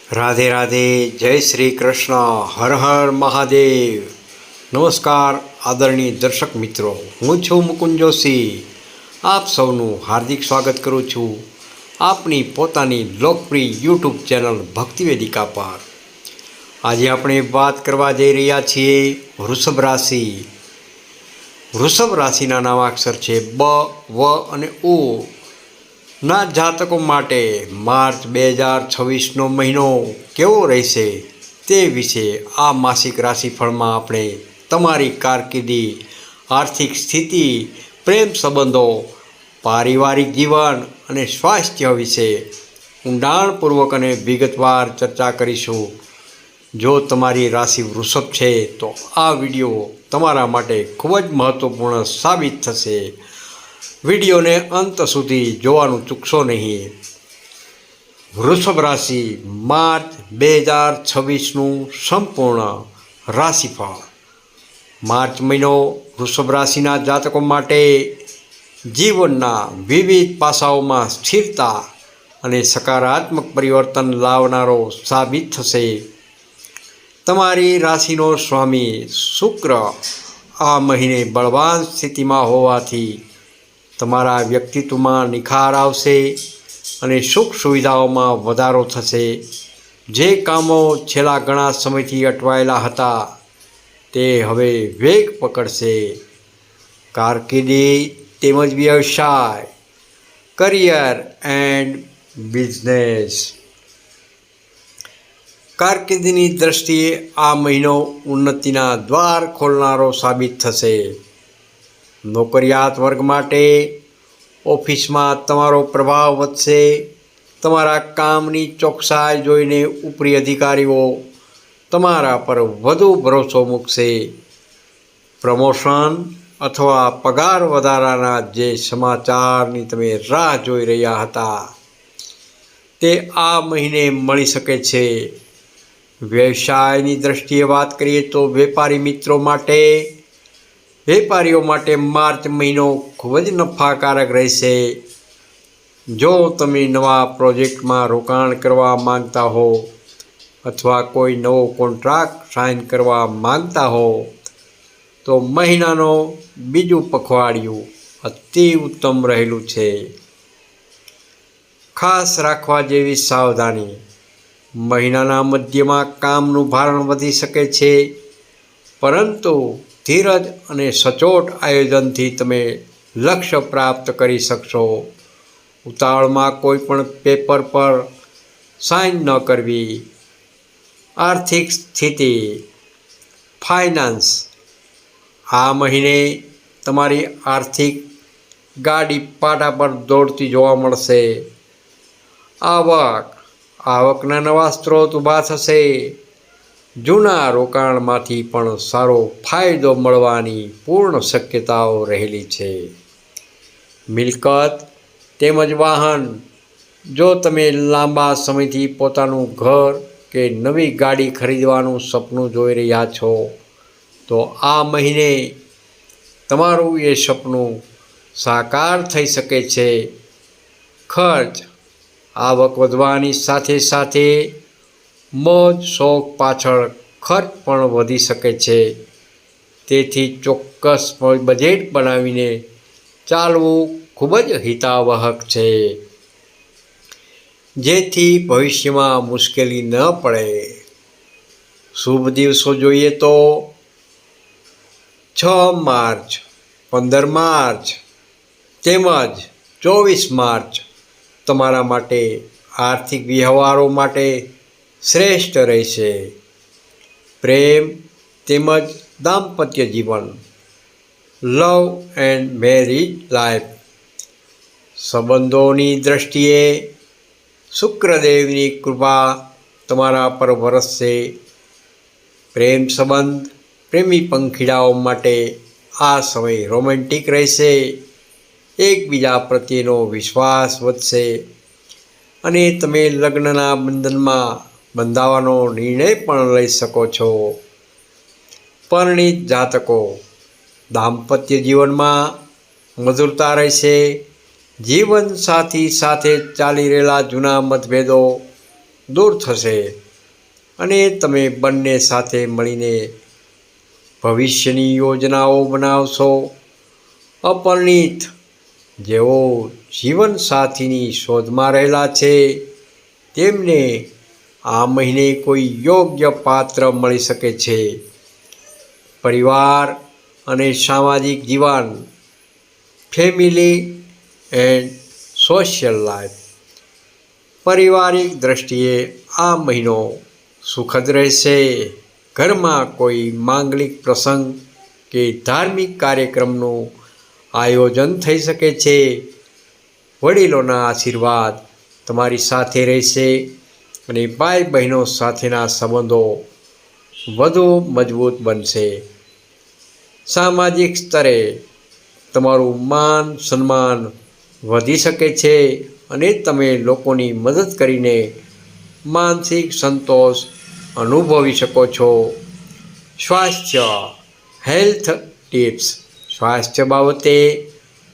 રાધે રાધે, જય શ્રી કૃષ્ણ, હર હર મહાદેવ. નમસ્કાર આદરણીય દર્શક મિત્રો, હું છું મુકુંદ જોશી. આપ સૌનું હાર્દિક સ્વાગત કરું છું આપની પોતાની લોકપ્રિય યુટ્યુબ ચેનલ ભક્તિ વેદિકા પર. આજે આપણે વાત કરવા જઈ રહ્યા છીએ વૃષભ રાશિ. વૃષભ રાશિના નામાક્ષર છે બ, વ અને ઉ ના જાતકો માટે માર્ચ 2026નો મહિનો કેવો રહેશે તે વિશે આ માસિક રાશિફળમાં આપણે તમારી કારકિર્દી, આર્થિક સ્થિતિ, પ્રેમ સંબંધો, પારિવારિક જીવન અને સ્વાસ્થ્ય વિશે ઊંડાણપૂર્વક અને વિગતવાર ચર્ચા કરીશું. જો તમારી રાશિ વૃષભ છે તો આ વિડીયો તમારા માટે ખૂબ જ મહત્ત્વપૂર્ણ સાબિત થશે. વિડીયોને અંત સુધી જોવાનું ચૂકશો નહીં. વૃષભ રાશિ માર્ચ 2026નું સંપૂર્ણ રાશિફળ. માર્ચ મહિનો વૃષભ રાશિના જાતકો માટે જીવનના વિવિધ પાસાઓમાં સ્થિરતા અને સકારાત્મક પરિવર્તન લાવનારો સાબિત થશે. તમારી રાશિનો સ્વામી શુક્ર આ મહિને બળવાન સ્થિતિમાં હોવાથી તમારા વ્યક્તિત્વમાં નિખાર આવશે અને સુખ સુવિધાઓમાં વધારો થશે. જે કામો છેલ્લા ઘણા સમયથી અટવાયેલા હતા તે હવે વેગ પકડશે. કારકિર્દી તેમજ વ્યવસાય, કરિયર એન્ડ બિઝનેસ. કારકિર્દીની દ્રષ્ટિએ આ મહિનો ઉન્નતિના દ્વાર ખોલનારો સાબિત થશે. નોકરિયાત વર્ગ માટે ઓફિસમાં તમારો પ્રભાવ વધશે. તમારા કામની ચોકસાઈ જોઈને ઉપરી અધિકારીઓ તમારા પર વધુ ભરોસો મૂકશે. પ્રમોશન અથવા પગાર વધારાના જે સમાચારની તમે રાહ જોઈ રહ્યા હતા તે આ મહિને મળી શકે છે. વ્યવસાયની દ્રષ્ટિએ વાત કરીએ તો વેપારીઓ માટે માર્ચ મહિનો ખૂબ જ નફાકારક રહેશે. જો તમે નવા પ્રોજેક્ટમાં રોકાણ કરવા માંગતા હો અથવા કોઈ નવો કોન્ટ્રાક્ટ સાઇન કરવા માંગતા હો તો મહિનાનો બીજું પખવાડિયું અતિ ઉત્તમ રહેલું છે. ખાસ રાખવા જેવી સાવધાની. મહિનાના મધ્યમાં કામનું ભારણ વધી શકે છે, પરંતુ ધીરજ અને સચોટ આયોજનથી તમે લક્ષ્ય પ્રાપ્ત કરી શકશો. ઉતાવળમાં કોઈ પણ પેપર પર સાઇન ન કરવી. આર્થિક સ્થિતિ, ફાઇનાન્સ. આ મહિને તમારી આર્થિક ગાડી પાટા પર દોડતી જોવા મળશે. આવકના નવા સ્ત્રોત ઊભા થશે. જૂના રોકાણમાંથી પણ સારો ફાયદો મળવાની પૂર્ણ શક્યતાઓ રહેલી છે. મિલકત તેમજ વાહન. જો તમે લાંબા સમયથી પોતાનું ઘર કે નવી ગાડી ખરીદવાનું સપનું જોઈ રહ્યા છો તો આ મહિને તમારું એ સપનું સાકાર થઈ શકે છે. ખર્ચ. આવક વધવાની સાથે સાથે મોજ શોખ પાછળ ખર્ચ પણ વધી શકે છે. તેથી ચોક્કસ બજેટ બનાવીને ચાલવું ખૂબ જ હિતાવહક છે, જેથી ભવિષ્યમાં મુશ્કેલી ન પડે. શુભ દિવસો જોઈએ તો 6 માર્ચ, 15 માર્ચ તેમજ 24 માર્ચ તમારા માટે આર્થિક વ્યવહારો માટે શ્રેષ્ઠ રહેશે. પ્રેમ તેમજ દાંપત્ય જીવન, લવ એન્ડ મેરીજ લાઈફ. સંબંધોની દ્રષ્ટિએ શુક્રદેવની કૃપા તમારા પર વરસશે. પ્રેમ સંબંધ, પ્રેમી પંખીડાઓ માટે આ સમય રોમેન્ટિક રહેશે. એકબીજા પ્રત્યેનો વિશ્વાસ વધશે અને તમે લગ્નના બંધનમાં બંધાવાનો નિર્ણય પણ લઈ શકો છો. પરિણીત જાતકો. દાંપત્ય જીવનમાં મધુરતા રહેશે. જીવનસાથી સાથે ચાલી રહેલા જૂના મતભેદો દૂર થશે અને તમે બંને સાથે મળીને ભવિષ્યની યોજનાઓ બનાવશો. અપરિણિત જેઓ જીવનસાથીની શોધમાં રહેલા છે તેમને આ મહિને કોઈ યોગ્ય પાત્ર મળી શકે છે. પરિવાર અને સામાજિક જીવન, ફેમિલી એન્ડ સોશિયલ લાઈફ, પારિવારિક દ્રષ્ટિએ આ મહિનો સુખદ રહેશે. ઘરમાં કોઈ માંગલિક પ્રસંગ કે ધાર્મિક કાર્યક્રમનું આયોજન થઈ શકે છે. વડીલોના આશીર્વાદ તમારી સાથે રહેશે અને ભાઈ બહેનો સાથેના સંબંધો વધુ મજબૂત બનશે. સામાજિક સ્તરે તમારું માન સન્માન વધી શકે છે અને તમે લોકોની મદદ કરીને માનસિક સંતોષ અનુભવી શકો છો. સ્વાસ્થ્ય હેલ્થ ટિપ્સ. સ્વાસ્થ્ય બાબતે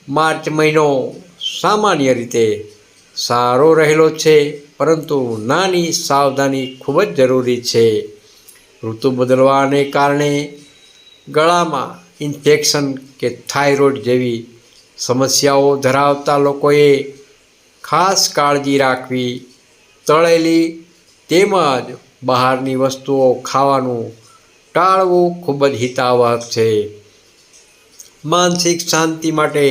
માર્ચ મહિનો સામાન્ય રીતે સારો રહેલો છે, પરંતુ નાની સાવધાની ખૂબ જ જરૂરી છે. ઋતુ બદલવાને કારણે ગળામાં ઇન્ફેક્શન કે થાઇરોઇડ જેવી સમસ્યાઓ ધરાવતા લોકોએ ખાસ કાળજી રાખવી. તળેલી તેમજ બહારની વસ્તુઓ ખાવાનું ટાળવું ખૂબ જ હિતાવહ છે. માનસિક શાંતિ માટે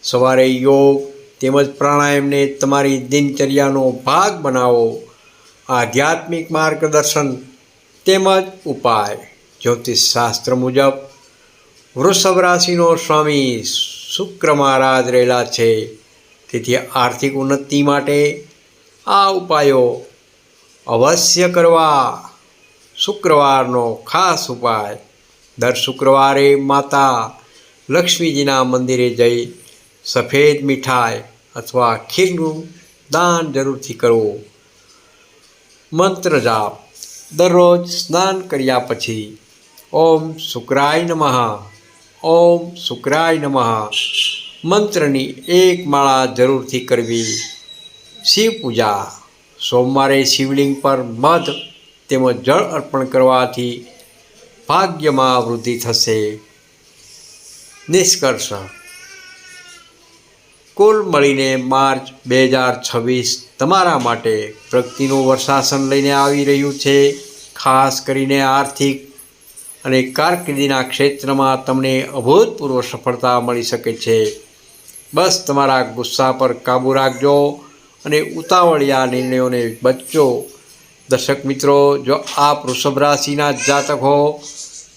સવારે યોગ તેમજ પ્રાણાયામને તમારી દિનચર્યાનો ભાગ બનાવો. આધ્યાત્મિક માર્ગદર્શન તેમજ ઉપાય. જ્યોતિષશાસ્ત્ર મુજબ વૃષભ રાશિનો સ્વામી શુક્ર મહારાજ રહેલા છે, તેથી આર્થિક ઉન્નતિ માટે આ ઉપાયો અવશ્ય કરવા. શુક્રવારનો ખાસ ઉપાય. દર શુક્રવારે માતા લક્ષ્મીજીના મંદિરે જઈ સફેદ મીઠાઈ અથવા ખીરનું દાન જરૂરથી કરવું. મંત્ર જાપ. દરરોજ સ્નાન કર્યા પછી ઓમ શુક્રાય નમઃ, ઓમ શુક્રાય નમઃ મંત્રની એક માળા જરૂરથી કરવી. શિવ પૂજા. સોમવારે શિવલિંગ પર મધ તેમજ જળ અર્પણ કરવાથી ભાગ્યમાં વૃદ્ધિ થશે. નિષ્કર્ષ. કુલ મળીને માર્ચ 2026 તમારા માટે પ્રગતિનું વર્ષાસન લઈને આવી રહ્યું છે. ખાસ કરીને આર્થિક અને કારકિર્દીના ક્ષેત્રમાં તમને અભૂતપૂર્વ સફળતા મળી શકે છે. બસ તમારા ગુસ્સા પર કાબૂ રાખજો અને ઉતાવળિયા નિર્ણયોને બચજો. દર્શક મિત્રો, જો આપ વૃષભ રાશિના જાતક હો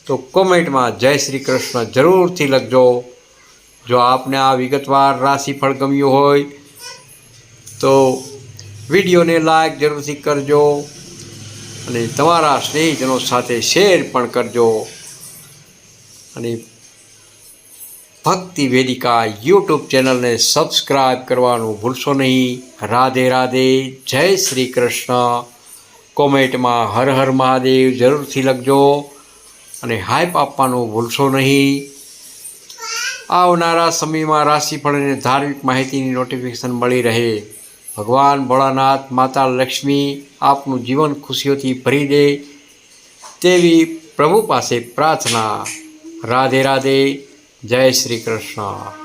તો કોમેન્ટમાં જય શ્રી કૃષ્ણ જરૂરથી લખજો. જો આપને આ વિગતવાર રાશિફળ ગમ્યું હોય તો વિડીયોને લાઈક જરૂરથી કરજો અને તમારા સ્નેહીજનો સાથે શેર પણ કરજો. અને ભક્તિ વેદિકા યુટ્યુબ ચેનલને સબસ્ક્રાઈબ કરવાનું ભૂલશો નહીં. રાધે રાધે. જય શ્રી કૃષ્ણ. કોમેન્ટમાં હર હર મહાદેવ જરૂરથી લખજો અને હાઈપ આપવાનું ભૂલશો નહીં. આવનારા સમયમાં રાશિફળ અને ધાર્મિક માહિતીની નોટિફિકેશન મળી રહે. ભગવાન ભોળાનાથ, માતા લક્ષ્મી આપનું જીવન ખુશીઓથી ભરી દે તેવી પ્રભુ પાસે પ્રાર્થના. રાધે રાધે. જય શ્રી કૃષ્ણ.